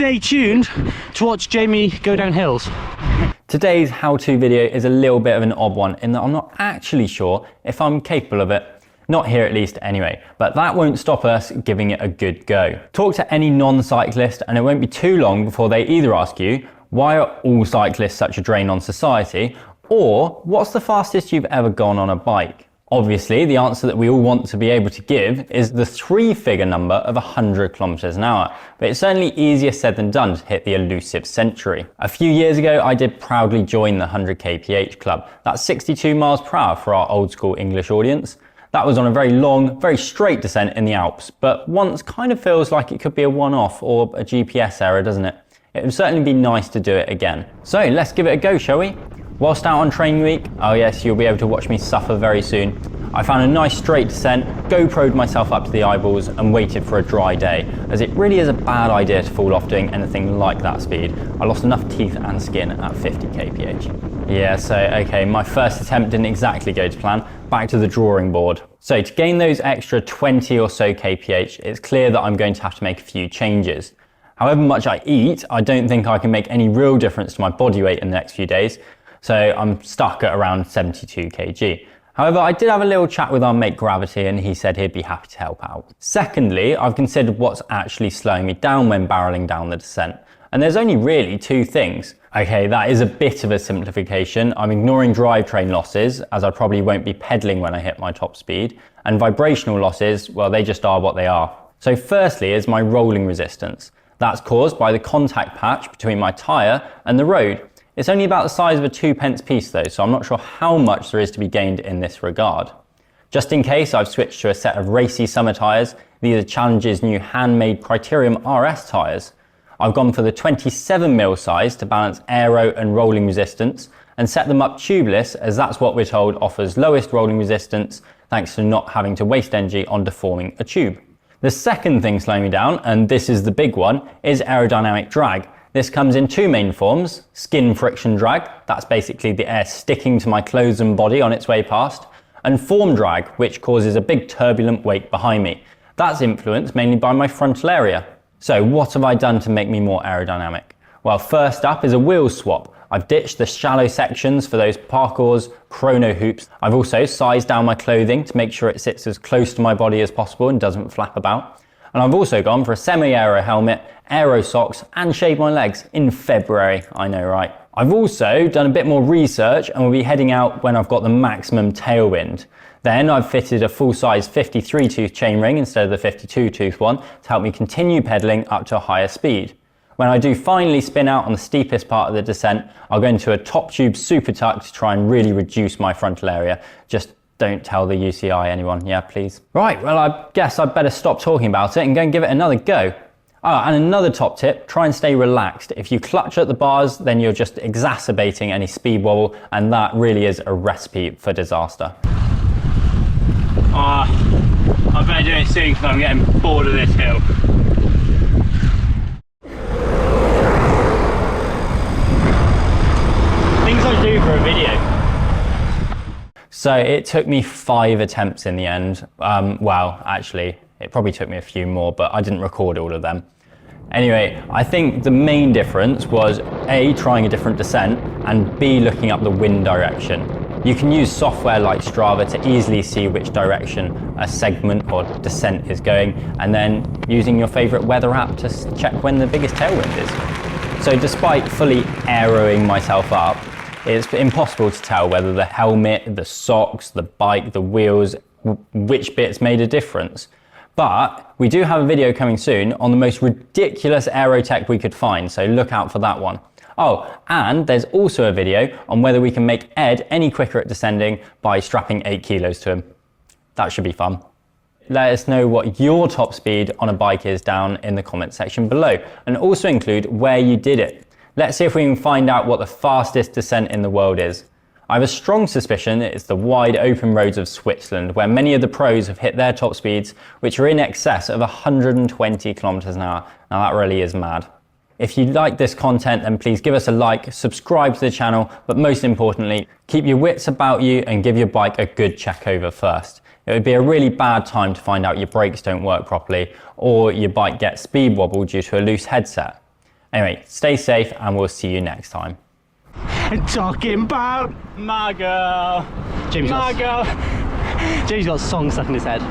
stay tuned to watch Jamie go down hills. Today's how-to video is a little bit of an odd one in that I'm not actually sure if I'm capable of it. Not here at least anyway, but that won't stop us giving it a good go. Talk to any non-cyclist and it won't be too long before they either ask you, why are all cyclists such a drain on society? Or what's the fastest you've ever gone on a bike? Obviously, the answer that we all want to be able to give is the 3-figure number of 100 kilometers an hour, but it's certainly easier said than done to hit the elusive century. A few years ago, I did proudly join the 100 kph club. That's 62 miles per hour for our old school English audience. That was on a very long, very straight descent in the Alps, but once kind of feels like it could be a one-off or a GPS error, doesn't it? It would certainly be nice to do it again. So let's give it a go, shall we? Whilst out on training week, oh yes, you'll be able to watch me suffer very soon. I found a nice straight descent, GoPro'd myself up to the eyeballs and waited for a dry day, as it really is a bad idea to fall off doing anything like that speed. I lost enough teeth and skin at 50 kph. Yeah, so okay, my first attempt didn't exactly go to plan. Back to the drawing board. So to gain those extra 20 or so kph, it's clear that I'm going to have to make a few changes. However much I eat, I don't think I can make any real difference to my body weight in the next few days. So I'm stuck at around 72 kg. However, I did have a little chat with our mate Gravity and he said he'd be happy to help out. Secondly, I've considered what's actually slowing me down when barreling down the descent. And there's only really 2 things. Okay, that is a bit of a simplification. I'm ignoring drivetrain losses, as I probably won't be pedaling when I hit my top speed. And vibrational losses, well, they just are what they are. So firstly is my rolling resistance. That's caused by the contact patch between my tyre and the road. It's only about the size of a 2p piece though, so I'm not sure how much there is to be gained in this regard. Just in case, I've switched to a set of racy summer tyres. These are Challenge's new handmade Criterium RS tyres. I've gone for the 27mm size to balance aero and rolling resistance and set them up tubeless, as that's what we're told offers lowest rolling resistance thanks to not having to waste energy on deforming a tube. The second thing slowing me down, and this is the big one, is aerodynamic drag. This comes in 2 main forms: skin friction drag, that's basically the air sticking to my clothes and body on its way past, and form drag, which causes a big turbulent wake behind me. That's influenced mainly by my frontal area. So what have I done to make me more aerodynamic? Well, first up is a wheel swap. I've ditched the shallow sections for those parkours, chrono hoops. I've also sized down my clothing to make sure it sits as close to my body as possible and doesn't flap about. And I've also gone for a semi-aero helmet, aero socks, and shaved my legs in February, I know, right? I've also done a bit more research and will be heading out when I've got the maximum tailwind. Then I've fitted a full-size 53-tooth chainring instead of the 52-tooth one to help me continue pedaling up to a higher speed. When I do finally spin out on the steepest part of the descent, I'll go into a top tube super tuck to try and really reduce my frontal area. Just don't tell the UCI anyone, yeah, please. Right, well, I guess I'd better stop talking about it and go and give it another go. And another top tip, try and stay relaxed. If you clutch at the bars, then you're just exacerbating any speed wobble, and that really is a recipe for disaster. I better do it soon because I'm getting bored of this hill. Things I do for a video. So it took me 5 attempts in the end. Well, actually, it probably took me a few more, but I didn't record all of them. Anyway, I think the main difference was A, trying a different descent, and B, looking up the wind direction. You can use software like Strava to easily see which direction a segment or descent is going, and then using your favorite weather app to check when the biggest tailwind is. So despite fully aeroing myself up, it's impossible to tell whether the helmet, the socks, the bike, the wheels, which bits made a difference. But we do have a video coming soon on the most ridiculous aero tech we could find, so look out for that one. Oh, and there's also a video on whether we can make Ed any quicker at descending by strapping 8 kilos to him. That should be fun. Let us know what your top speed on a bike is down in the comment section below, and also include where you did it. Let's see if we can find out what the fastest descent in the world is. I have a strong suspicion it's the wide open roads of Switzerland, where many of the pros have hit their top speeds, which are in excess of 120 kilometers an hour. Now that really is mad. If you like this content, then please give us a like, subscribe to the channel, but most importantly, keep your wits about you and give your bike a good check over first. It would be a really bad time to find out your brakes don't work properly or your bike gets speed wobble due to a loose headset. Anyway, stay safe and we'll see you next time. Talking about My girl. Jamie's got a song stuck in his head.